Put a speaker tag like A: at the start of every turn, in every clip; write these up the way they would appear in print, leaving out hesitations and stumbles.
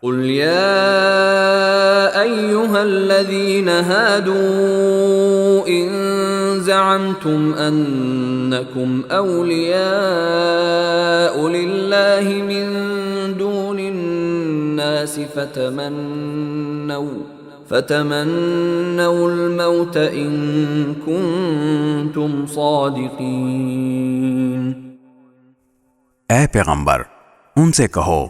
A: قل يا أيها الذين هادوا إن زعمتم أنكم أولياء لله من دون الناس فتمنوا الموت إن كنتم صادقين۔
B: اے پیغمبر ان سے کہو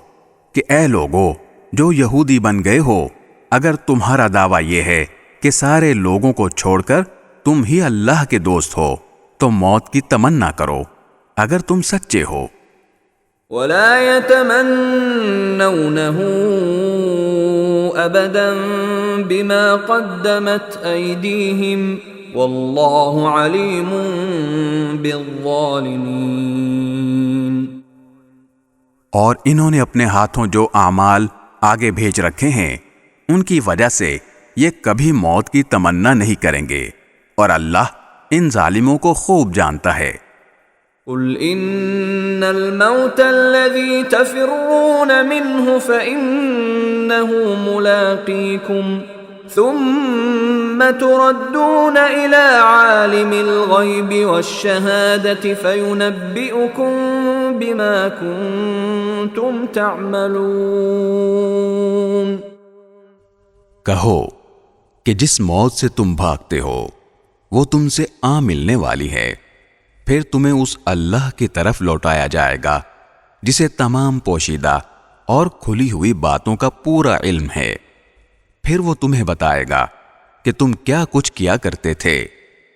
B: کہ اے لوگو جو یہودی بن گئے ہو، اگر تمہارا دعویٰ یہ ہے کہ سارے لوگوں کو چھوڑ کر تم ہی اللہ کے دوست ہو تو موت کی تمنا کرو اگر تم سچے ہو۔
A: ولا يتمنونه ابدا بما قدمت ايديهم والله عليم بالظالمين۔
B: اور انہوں نے اپنے ہاتھوں جو اعمال آگے بھیج رکھے ہیں ان کی وجہ سے یہ کبھی موت کی تمنا نہیں کریں گے، اور اللہ ان ظالموں کو خوب جانتا ہے۔
A: قل ان الموت الذي تفرون منه فانه ملاقيكم ثم تردون الى عالم الغيب والشهادة فينبئكم بما كنتم تعملون۔
B: کہو کہ جس موت سے تم بھاگتے ہو وہ تم سے آ ملنے والی ہے، پھر تمہیں اس اللہ کی طرف لوٹایا جائے گا جسے تمام پوشیدہ اور کھلی ہوئی باتوں کا پورا علم ہے، پھر وہ تمہیں بتائے گا کہ تم کیا کچھ کیا کرتے تھے۔